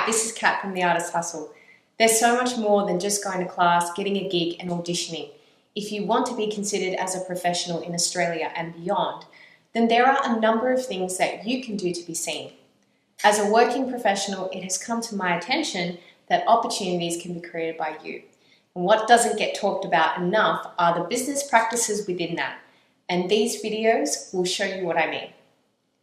this is Kat from The Artist Hustle. There's so much more than just going to class, getting a gig and auditioning. If you want to be considered as a professional in Australia and beyond, then there are a number of things that you can do to be seen. As a working professional, it has come to my attention that opportunities can be created by you. And what doesn't get talked about enough are the business practices within that. And these videos will show you what I mean.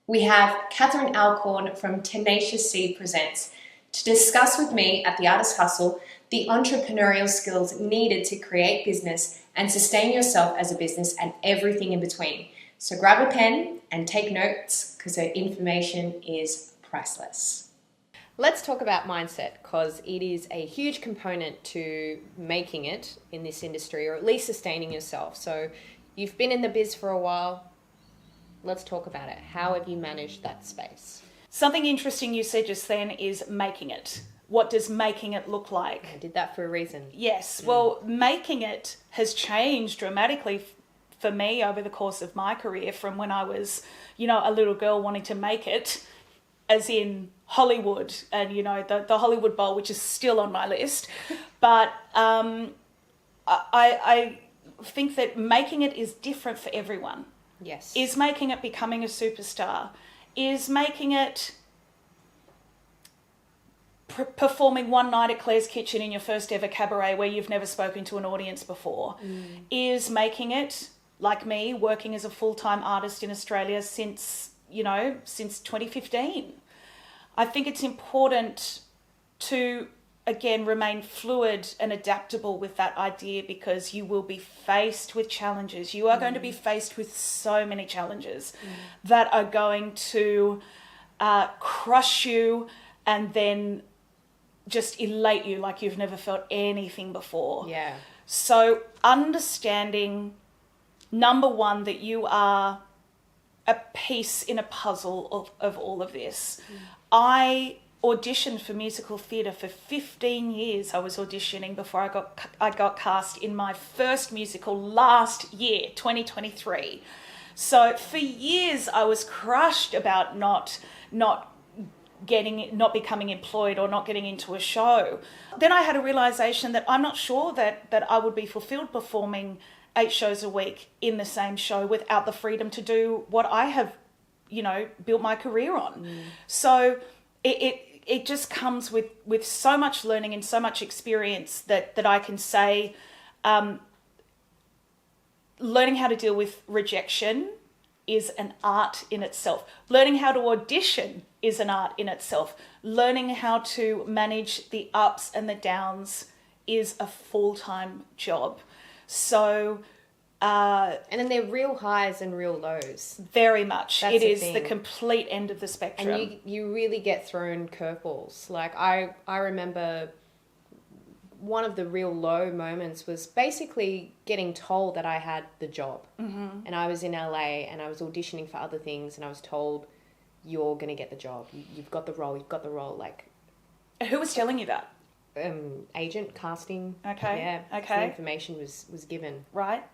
We have Catherine Alcorn from Tenacious Seed Presents to discuss with me at The Artist Hustle the entrepreneurial skills needed to create business and sustain yourself as a business and everything in between. So grab a pen and take notes because her information is priceless. Let's talk about mindset because it is a huge component to making it in this industry or at least sustaining yourself. So you've been in the biz for a while. Let's talk about it. How have you managed that space? Something interesting you said just then is making it. What does making it look like? I did that for a reason. Yes. Well, making it has changed dramatically for me over the course of my career from when I was, a little girl wanting to make it, as in Hollywood and, the Hollywood Bowl, which is still on my list. But I think that making it is different for everyone. Yes. Is making it becoming a superstar? Is making it performing one night at Claire's Kitchen in your first ever cabaret where you've never spoken to an audience before? Is making it, like me, working as a full-time artist in Australia since 2015? I think it's important to, again, remain fluid and adaptable with that idea because you will be faced with challenges. You are going to be faced with so many challenges that are going to crush you and then just elate you like you've never felt anything before. Yeah. So understanding, number one, that you are a piece in a puzzle of all of this. I auditioned for musical theatre for 15 years. I was auditioning before I got cast in my first musical last year, 2023. So for years I was crushed about not becoming employed or not getting into a show. Then I had a realization that I'm not sure that I would be fulfilled performing 8 shows a week in the same show without the freedom to do what I have, built my career on. So it just comes with so much learning and so much experience that I can say, learning how to deal with rejection is an art in itself. Learning how to audition is an art in itself. Learning how to manage the ups and the downs is a full-time job. So and then there are real highs and real lows. Very much. That's it is thing. The complete end of the spectrum. And you really get thrown curveballs. Like I remember one of the real low moments was basically getting told that I had the job. And I was in LA and I was auditioning for other things and I was told, you're going to get the job. You've got the role. Like, who was telling you that? Agent, casting. Okay. Yeah. Okay. The information was given. Right.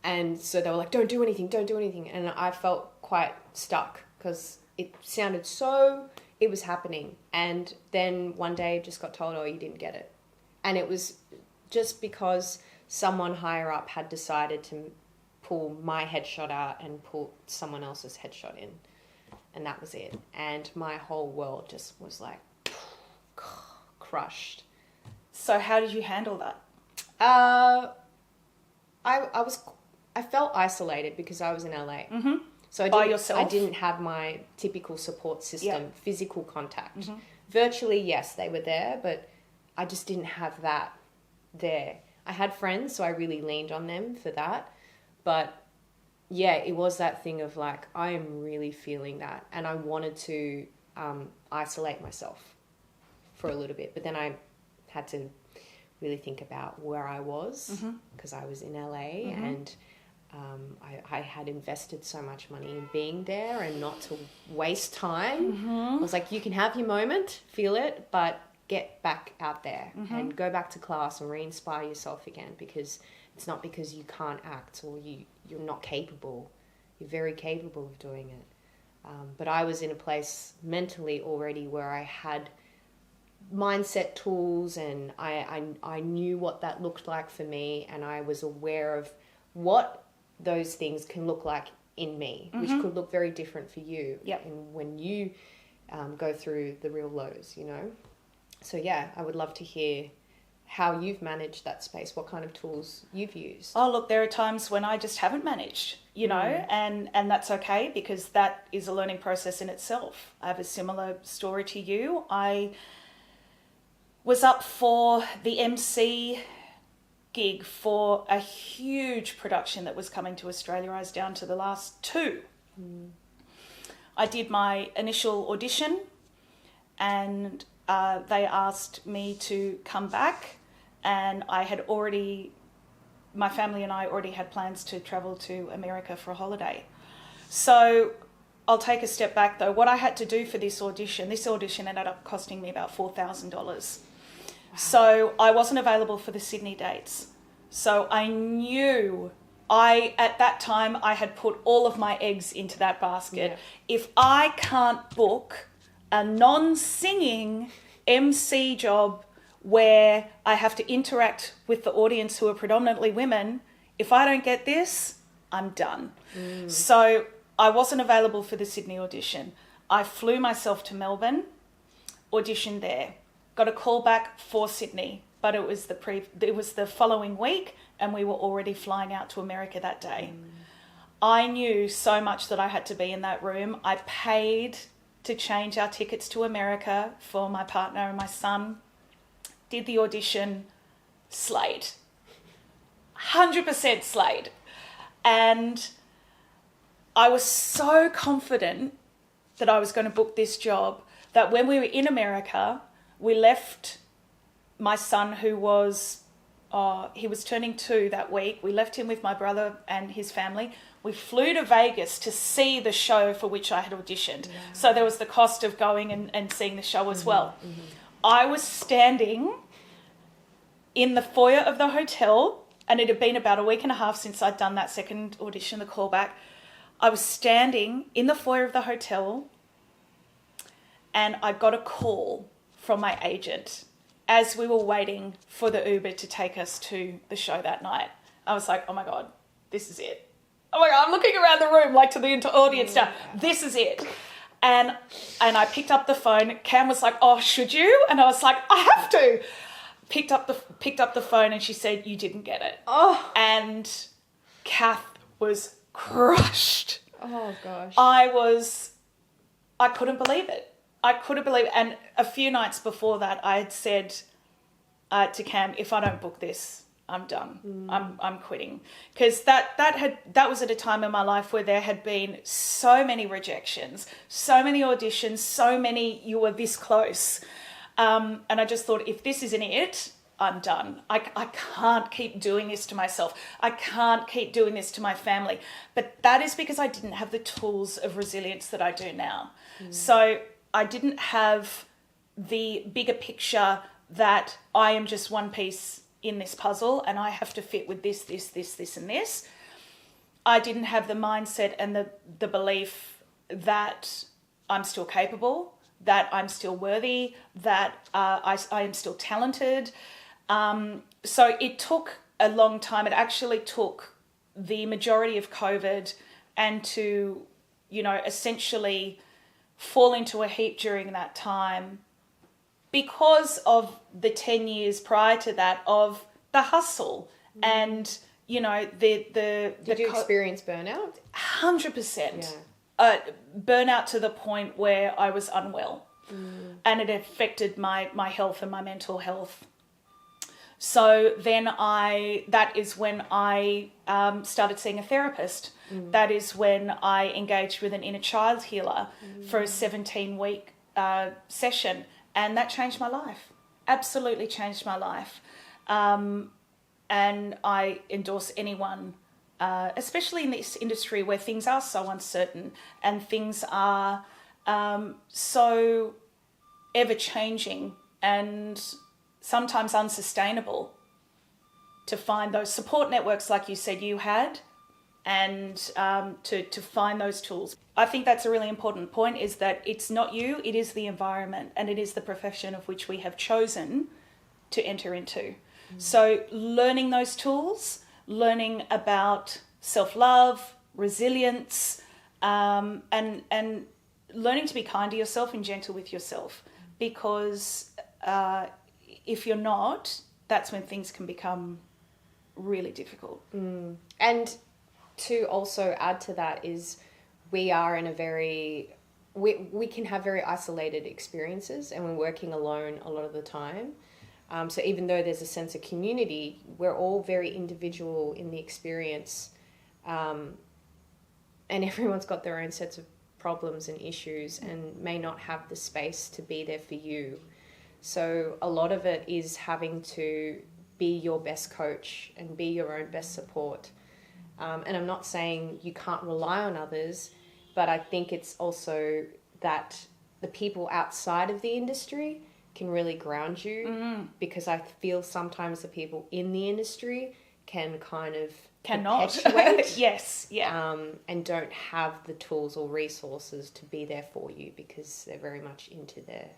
And so they were like, don't do anything. And I felt quite stuck because it sounded it was happening. And then one day I just got told, oh, you didn't get it. And it was just because someone higher up had decided to pull my headshot out and pull someone else's headshot in. And that was it. And my whole world just was like crushed. So how did you handle that? I felt isolated because I was in LA. So By yourself? I didn't have my typical support system, Yeah. physical contact. Virtually, yes, they were there, but I just didn't have that there. I had friends, so I really leaned on them for that. But yeah, it was that thing of like, I am really feeling that. And I wanted to isolate myself for a little bit. But then I had to really think about where I was because I was in LA and I had invested so much money in being there and not to waste time. I was like, you can have your moment, feel it, but get back out there and go back to class and re-inspire yourself again, because it's not because you can't act or you're not capable. You're very capable of doing it. But I was in a place mentally already where I had mindset tools, and I knew what that looked like for me, and I was aware of what those things can look like in me, which could look very different for you. Yep. And when you go through the real lows, you know. So yeah, I would love to hear how you've managed that space, what kind of tools you've used. Oh, look, there are times when I just haven't managed, you know, and that's okay, because that is a learning process in itself. I have a similar story to you. I was up for the MC gig for a huge production that was coming to Australia. I was down to the last two. I did my initial audition, and they asked me to come back, and my family and I already had plans to travel to America for a holiday. So I'll take a step back though. What I had to do for this audition ended up costing me about $4,000. Wow. So I wasn't available for the Sydney dates. So I knew at that time I had put all of my eggs into that basket. Yeah. If I can't book a non-singing MC job where I have to interact with the audience who are predominantly women, if I don't get this, I'm done. So I wasn't available for the Sydney audition. I flew myself to Melbourne, auditioned there, got a call back for Sydney, but it was the following week, and we were already flying out to America that day. I knew so much that I had to be in that room. I paid to change our tickets to America for my partner and my son. Did the audition, slayed. 100% slayed. And I was so confident that I was going to book this job that when we were in America, we left my son, who was, he was turning 2 that week. We left him with my brother and his family. We flew to Vegas to see the show for which I had auditioned. Yeah. So there was the cost of going and seeing the show as well. I was standing in the foyer of the hotel, and it had been about a week and a half since I'd done that second audition, the callback. I was standing in the foyer of the hotel, and I got a call from my agent as we were waiting for the Uber to take us to the show that night. I was like, oh my God, this is it. Oh my God, I'm looking around the room, like to the audience now. This is it. And I picked up the phone. Cam was like, oh, should you? And I was like, I have to. Picked up the phone, and she said, you didn't get it. Oh. And Kath was crushed. Oh gosh. I couldn't believe it. And a few nights before that, I had said to Cam, if I don't book this, I'm done. I'm quitting. Because that was at a time in my life where there had been so many rejections, so many auditions, so many you were this close. And I just thought, if this isn't it, I'm done. I can't keep doing this to myself. I can't keep doing this to my family. But that is because I didn't have the tools of resilience that I do now. So I didn't have the bigger picture that I am just one piece in this puzzle and I have to fit with this, and this. I didn't have the mindset and the belief that I'm still capable, that I'm still worthy, that I am still talented. So it took a long time. It actually took the majority of COVID and to, essentially fall into a heap during that time because of the 10 years prior to that of the hustle and, the Did you experience burnout? 100%. Yeah. Burnout to the point where I was unwell and it affected my health and my mental health. So then that is when I started seeing a therapist. That is when I engaged with an inner child healer for a 17-week session. And that changed my life, absolutely changed my life. And I endorse anyone, especially in this industry where things are so uncertain and things are so ever-changing and sometimes unsustainable, to find those support networks like you said you had and to find those tools. I think that's a really important point, is that it's not you, it is the environment, and it is the profession of which we have chosen to enter into. So learning those tools, learning about self-love, resilience, and learning to be kind to yourself and gentle with yourself, because if you're not, that's when things can become really difficult. And to also add to that is we are in a very, we can have very isolated experiences, and we're working alone a lot of the time. So even though there's a sense of community, we're all very individual in the experience, and everyone's got their own sets of problems and issues and may not have the space to be there for you. So a lot of it is having to be your best coach and be your own best support. And I'm not saying you can't rely on others, but I think it's also that the people outside of the industry can really ground you, because I feel sometimes the people in the industry can kind of Cannot. perpetuate Yes, yeah. and don't have the tools or resources to be there for you because they're very much into their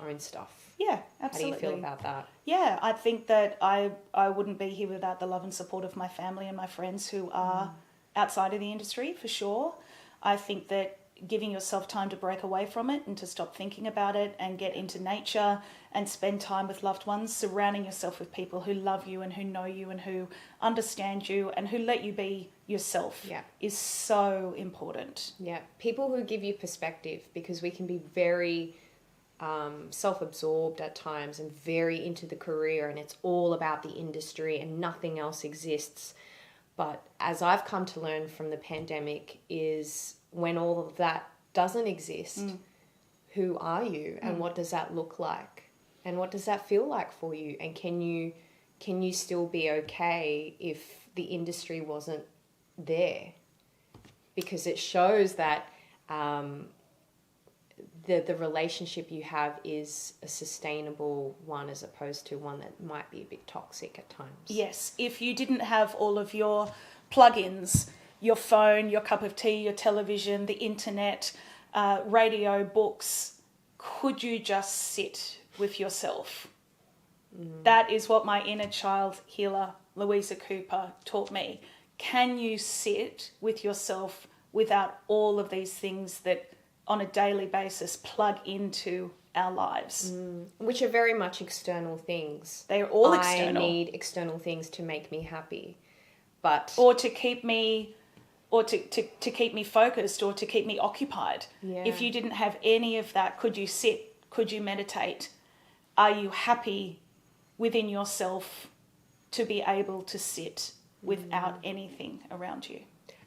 own stuff. Yeah, absolutely. How do you feel about that? Yeah, I think that I wouldn't be here without the love and support of my family and my friends who are outside of the industry, for sure. I think that giving yourself time to break away from it and to stop thinking about it and get into nature and spend time with loved ones, surrounding yourself with people who love you and who know you and who understand you and who let you be yourself, is so important. Yeah, people who give you perspective, because we can be very self-absorbed at times and very into the career, and it's all about the industry and nothing else exists. But as I've come to learn from the pandemic is when all of that doesn't exist, who are you and what does that look like? And what does that feel like for you? And can you still be okay if the industry wasn't there? Because it shows that the relationship you have is a sustainable one, as opposed to one that might be a bit toxic at times. Yes, if you didn't have all of your plugins, your phone, your cup of tea, your television, the internet, radio, books, could you just sit with yourself? That is what my inner child healer, Louisa Cooper, taught me. Can you sit with yourself without all of these things that on a daily basis plug into our lives? Which are very much external things. They are all external. I need external things to make me happy. But or to keep me keep me focused, or to keep me occupied. Yeah. If you didn't have any of that, could you sit? Could you meditate? Are you happy within yourself to be able to sit without anything around you?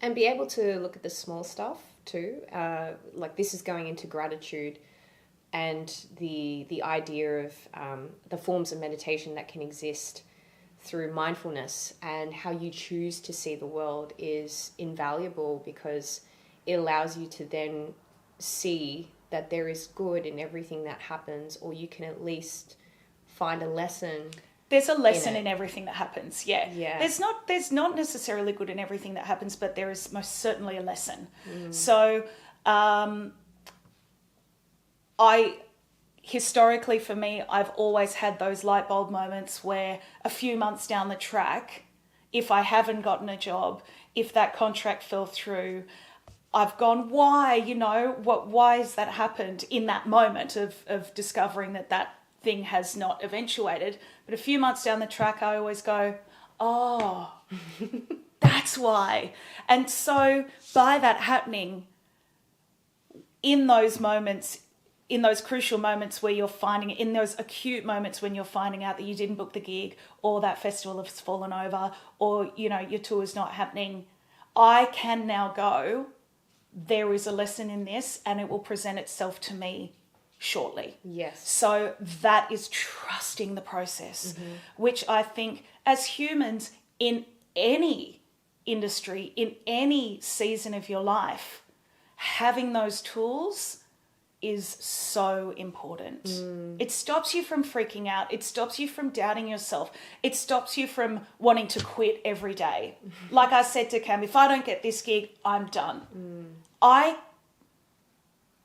And be able to look at the small stuff too. Like this is going into gratitude and the idea of the forms of meditation that can exist through mindfulness, and how you choose to see the world is invaluable, because it allows you to then see that there is good in everything that happens, or you can at least find a lesson. There's a lesson in everything that happens, yeah. Yeah. There's not necessarily good in everything that happens, but there is most certainly a lesson. So historically for me, I've always had those light bulb moments where a few months down the track, if I haven't gotten a job, if that contract fell through, I've gone, why? Why has that happened in that moment of discovering that thing has not eventuated? But a few months down the track, I always go, oh, that's why. And so by that happening, in those moments, in those crucial moments where you're finding, in those acute moments when you're finding out that you didn't book the gig, or that festival has fallen over, or, your tour is not happening, I can now go, there is a lesson in this and it will present itself to me shortly. Yes. So that is trusting the process, which I think as humans in any industry, in any season of your life, having those tools is so important. It stops you from freaking out. It stops you from doubting yourself. It stops you from wanting to quit every day. Like I said to Cam, if I don't get this gig, I'm done. I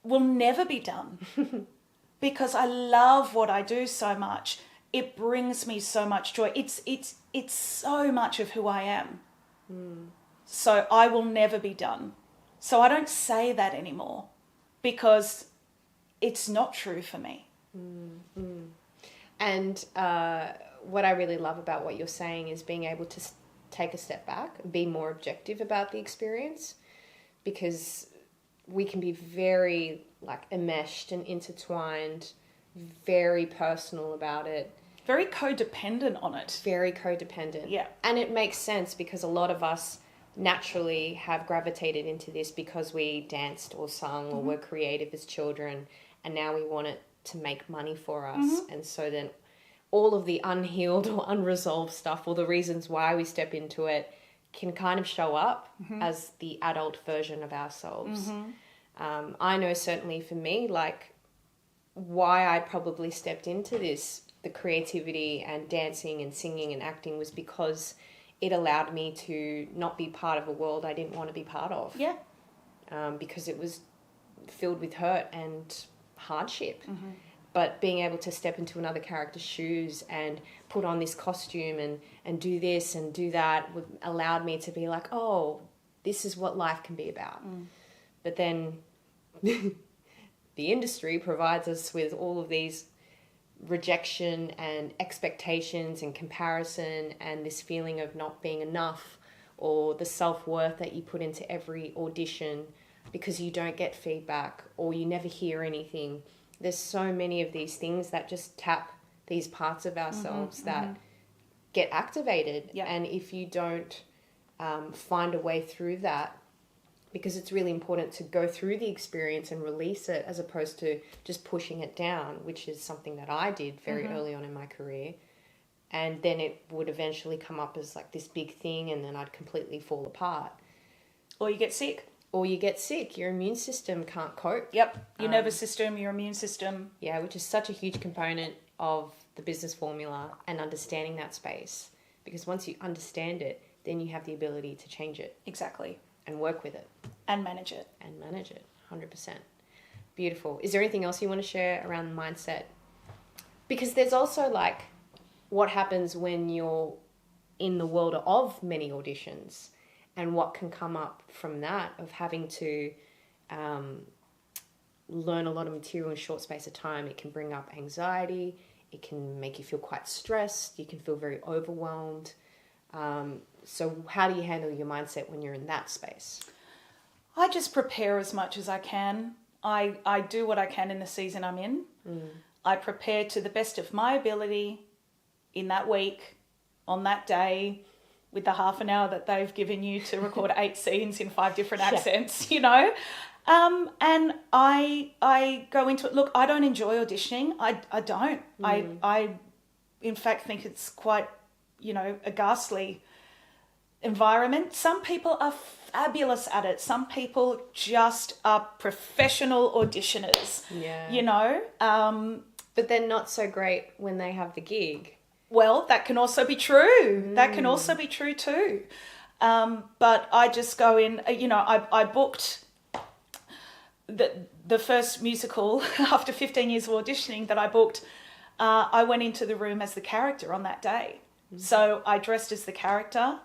will never be done because I love what I do so much. It brings me so much joy. It's so much of who I am. So I will never be done. So I don't say that anymore because it's not true for me. And what I really love about what you're saying is being able to take a step back and be more objective about the experience, because we can be very like enmeshed and intertwined, very personal about it. Very codependent on it. Very codependent. Yeah. And it makes sense because a lot of us naturally have gravitated into this because we danced or sung or were creative as children, and now we want it to make money for us. And so then all of the unhealed or unresolved stuff, or the reasons why we step into it, can kind of show up as the adult version of ourselves. I know certainly for me, like, why I probably stepped into this, the creativity and dancing and singing and acting, was because it allowed me to not be part of a world I didn't want to be part of. Yeah. Because it was filled with hurt and hardship. But being able to step into another character's shoes and put on this costume and do this and do that allowed me to be like, oh, this is what life can be about. But then the industry provides us with all of these rejection and expectations and comparison and this feeling of not being enough, or the self-worth that you put into every audition because you don't get feedback or you never hear anything. There's so many of these things that just tap these parts of ourselves that get activated. Yep. And if you don't find a way through that, because it's really important to go through the experience and release it as opposed to just pushing it down, which is something that I did very early on in my career. And then it would eventually come up as like this big thing, and then I'd completely fall apart. Or you get sick. Or you get sick. Your immune system can't cope. Yep. Your nervous system, your immune system. Yeah, which is such a huge component of the business formula and understanding that space. Because once you understand it, then you have the ability to change it. Exactly. And work with it. And manage it. And manage it. 100%. Beautiful. Is there anything else you want to share around mindset? Because there's also like what happens when you're in the world of many auditions, and what can come up from that of having to learn a lot of material in a short space of time. It can bring up anxiety. It can make you feel quite stressed. You can feel very overwhelmed. So how do you handle your mindset when you're in that space? I just prepare as much as I can. I do what I can in the season I'm in. I prepare to the best of my ability in that week, on that day, with the half an hour that they've given you to record 8 scenes in 5 different accents, you know. And I go into it. Look, I don't enjoy auditioning. I don't. I in fact think it's quite, you know, a ghastly environment. Some people are fabulous at it. Some people just are professional auditioners. Yeah. You know. But they're not so great when they have the gig. Well, that can also be true. That can also be true too. But I just go in, you know, I booked the first musical after 15 years of auditioning that I booked. I went into the room as the character on that day. So I dressed as the character.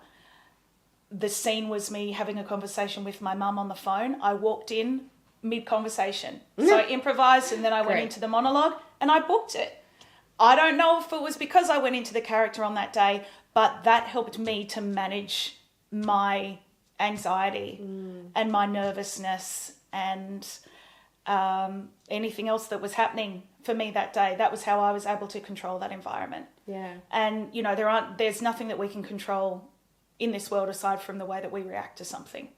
The scene was me having a conversation with my mum on the phone. I walked in mid-conversation. So I improvised, and then I went into the monologue and I booked it. I don't know if it was because I went into the character on that day, but that helped me to manage my anxiety and my nervousness and anything else that was happening for me that day. That was how I was able to control that environment. Yeah. And, you know, there's nothing that we can control in this world aside from the way that we react to something.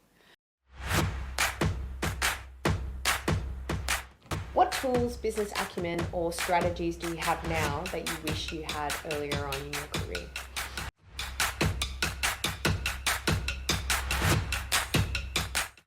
What tools, business acumen, or strategies do you have now that you wish you had earlier on in your career?